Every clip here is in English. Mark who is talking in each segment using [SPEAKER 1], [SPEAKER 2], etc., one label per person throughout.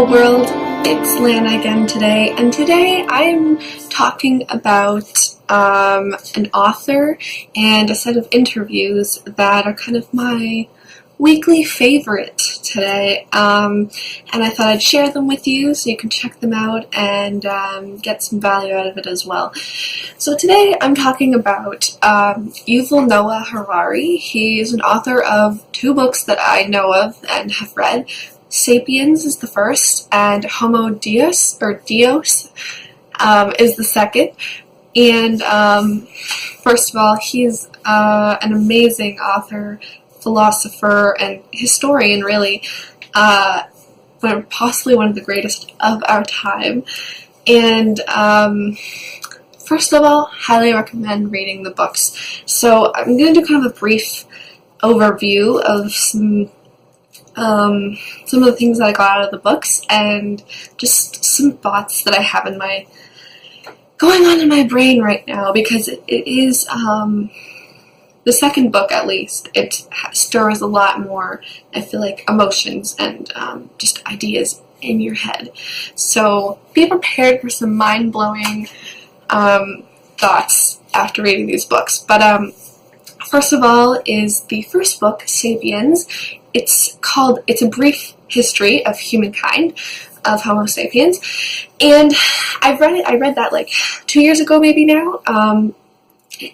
[SPEAKER 1] Hello world, it's Lana again today, and today I'm talking about an author and a set of interviews that are kind of my weekly favorite today, and I thought I'd share them with you so you can check them out and get some value out of it as well. So today I'm talking about Yuval Noah Harari. He's an author of two books that I know of and have read. Sapiens is the first, and Homo Deus, or Dios, is the second. And first of all, he's an amazing author, philosopher, and historian, really, possibly one of the greatest of our time. And first of all, highly recommend reading the books. So I'm going to do kind of a brief overview of some of the things that I got out of the books and just some thoughts that I have going on in my brain right now, because it is the second book, at least. It stirs a lot more, I feel like, emotions and just ideas in your head. So be prepared for some mind-blowing thoughts after reading these books. But first of all is the first book, Sapiens. It's a brief history of humankind, of Homo sapiens, and I read that like 2 years ago maybe now,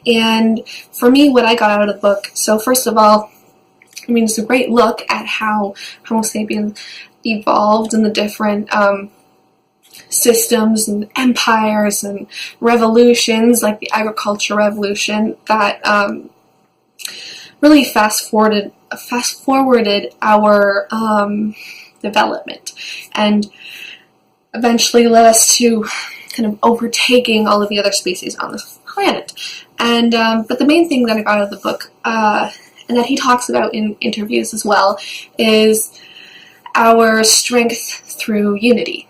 [SPEAKER 1] and for me, what I got out of the book, so first of all, I mean, it's a great look at how Homo sapiens evolved in the different systems and empires and revolutions, like the agricultural revolution, that really fast-forwarded our development and eventually led us to kind of overtaking all of the other species on this planet. And but the main thing that I got out of the book, and that he talks about in interviews as well, is our strength through unity.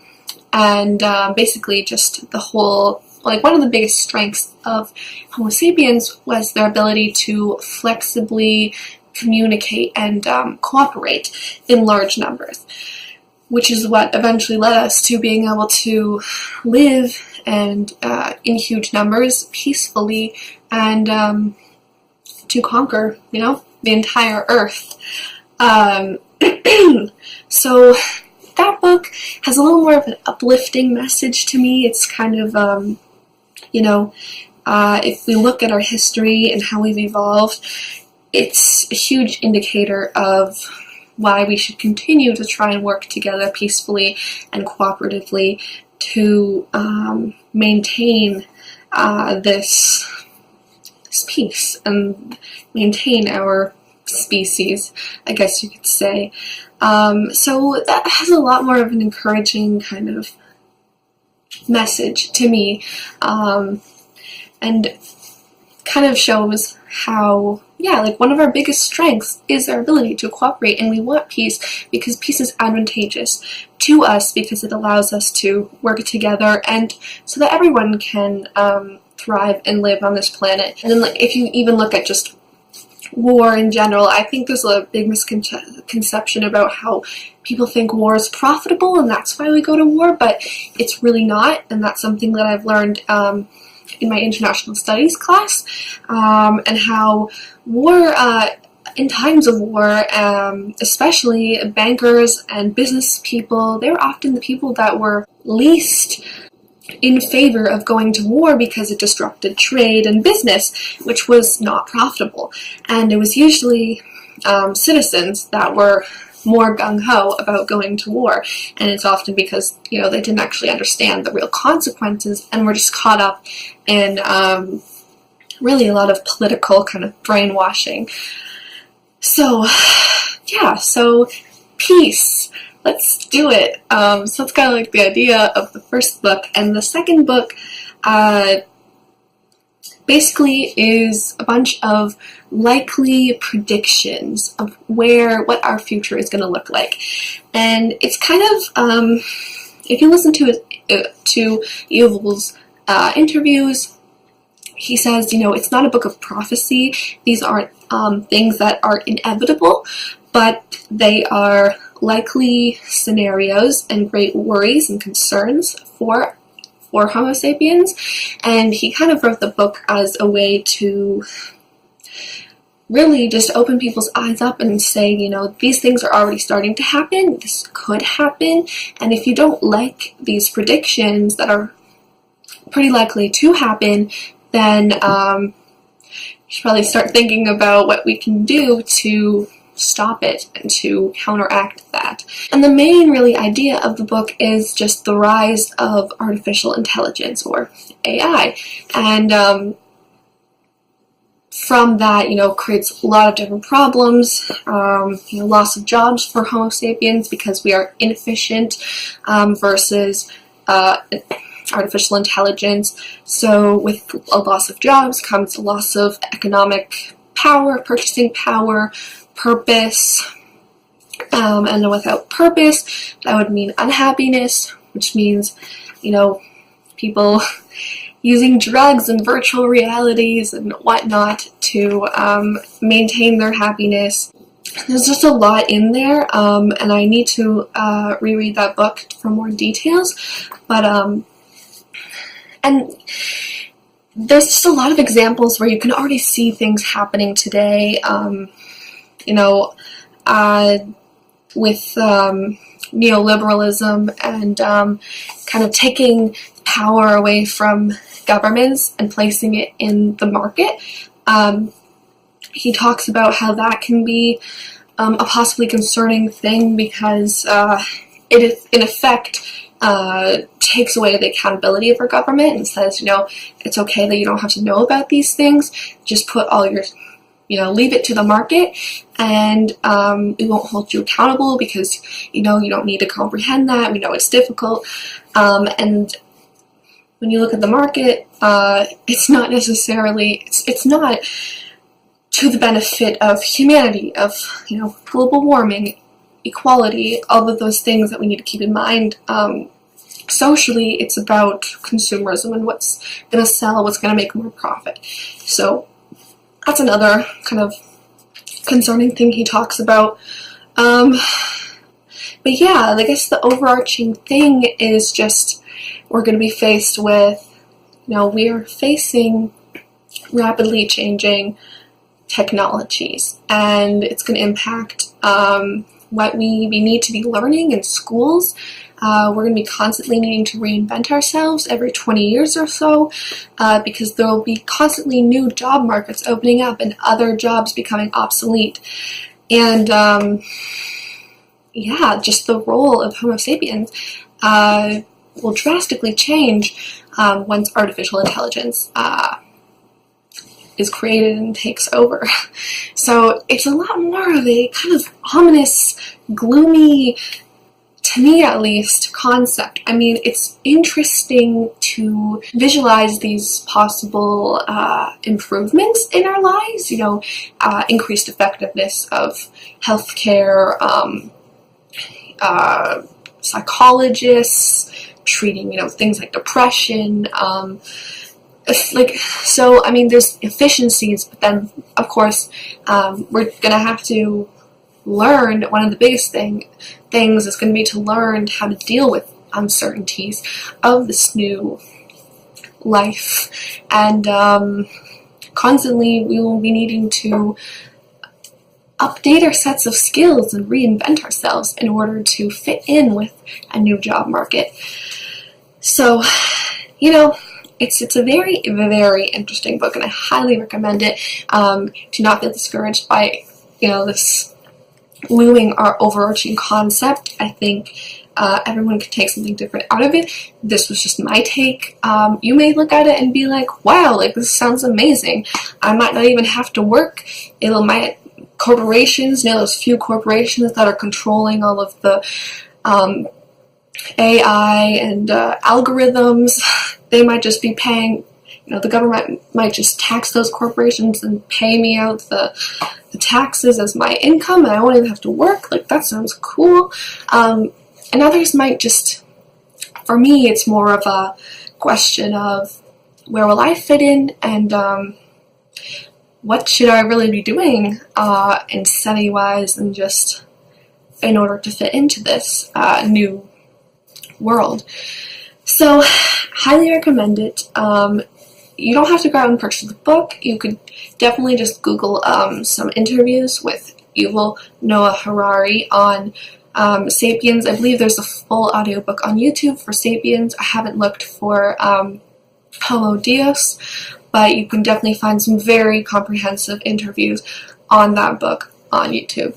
[SPEAKER 1] And basically just the whole, like, one of the biggest strengths of Homo sapiens was their ability to flexibly communicate and cooperate in large numbers, which is what eventually led us to being able to live and in huge numbers peacefully and to conquer, the entire earth. So that book has a little more of an uplifting message to me. It's kind of, if we look at our history and how we've evolved, it's a huge indicator of why we should continue to try and work together peacefully and cooperatively to maintain this peace and maintain our species, I guess you could say. So that has a lot more of an encouraging kind of message to me, and kind of shows how, one of our biggest strengths is our ability to cooperate, and we want peace because peace is advantageous to us because it allows us to work together and so that everyone can thrive and live on this planet. And then, if you even look at just war in general, I think there's a big misconception about how people think war is profitable and that's why we go to war, but it's really not, and that's something that I've learned in my international studies class, and how war, in times of war, especially bankers and business people, they were often the people that were least in favor of going to war because it disrupted trade and business, which was not profitable. And it was usually citizens that were more gung-ho about going to war, and it's often because they didn't actually understand the real consequences and were just caught up in really a lot of political kind of brainwashing. So so peace, let's do it. So that's kind of like the idea of the first book, and the second book basically is a bunch of likely predictions of what our future is going to look like. And it's kind of, if you listen to Yuval's interviews, he says, it's not a book of prophecy. These aren't things that are inevitable, but they are likely scenarios and great worries and concerns for Homo sapiens, and he kind of wrote the book as a way to really just open people's eyes up and say, you know, these things are already starting to happen, this could happen, and if you don't like these predictions that are pretty likely to happen, then you should probably start thinking about what we can do to stop it and to counteract that. And the main really idea of the book is just the rise of artificial intelligence, or AI, and from that, you know, creates a lot of different problems, you know, loss of jobs for Homo sapiens because we are inefficient versus artificial intelligence. So with a loss of jobs comes a loss of economic power, purchasing power, purpose, and without purpose, that would mean unhappiness, which means, you know, people using drugs and virtual realities and whatnot to maintain their happiness. There's just a lot in there, and I need to reread that book for more details, but and there's just a lot of examples where you can already see things happening today, you know, with neoliberalism and kind of taking power away from governments and placing it in the market. He talks about how that can be a possibly concerning thing because it, in effect, takes away the accountability of our government and says, you know, it's okay that you don't have to know about these things. Just put all your, you know, leave it to the market, and we won't hold you accountable because, you know, you don't need to comprehend that. We know it's difficult. And when you look at the market, it's not necessarily, it's not to the benefit of humanity, of, you know, global warming, equality, all of those things that we need to keep in mind. Socially, it's about consumerism and what's going to sell, what's going to make more profit. So that's another kind of concerning thing he talks about. But yeah, I guess the overarching thing is just we're going to be faced with, you know, we are facing rapidly changing technologies, and it's going to impact what we need to be learning in schools. We're going to be constantly needing to reinvent ourselves every 20 years or so, because there will be constantly new job markets opening up and other jobs becoming obsolete. And yeah, just the role of Homo sapiens will drastically change once artificial intelligence is created and takes over. So it's a lot more of a kind of ominous, gloomy, to me at least, concept. I mean, it's interesting to visualize these possible improvements in our lives, you know, increased effectiveness of healthcare, psychologists, treating, you know, things like depression, so, I mean, there's efficiencies, but then, of course, we're going to have to learn, one of the biggest things is going to be to learn how to deal with uncertainties of this new life, and constantly we will be needing to update our sets of skills and reinvent ourselves in order to fit in with a new job market. So, you know, it's a very, very interesting book, and I highly recommend it. Do not feel discouraged by, you know, this looming or overarching concept. I think everyone could take something different out of it. This was just my take. You may look at it and be like, wow, like, this sounds amazing. I might not even have to work. Corporations, you know, those few corporations that are controlling all of the AI and algorithms, they might just be paying, you know, the government might just tax those corporations and pay me out the taxes as my income, and I won't even have to work. Like, that sounds cool. And others might just, for me, it's more of a question of where will I fit in, and what should I really be doing insanity-wise, and just in order to fit into this new world. So, highly recommend it. You don't have to go out and purchase the book. You could definitely just Google some interviews with Yuval Noah Harari on Sapiens. I believe there's a full audiobook on YouTube for Sapiens. I haven't looked for Homo Deus, but you can definitely find some very comprehensive interviews on that book on YouTube.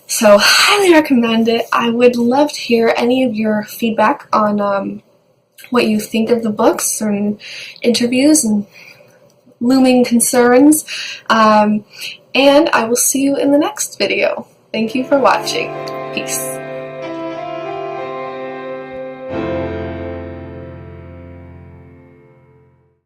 [SPEAKER 1] So, highly recommend it. I would love to hear any of your feedback on what you think of the books and interviews and looming concerns. And I will see you in the next video. Thank you for watching. Peace.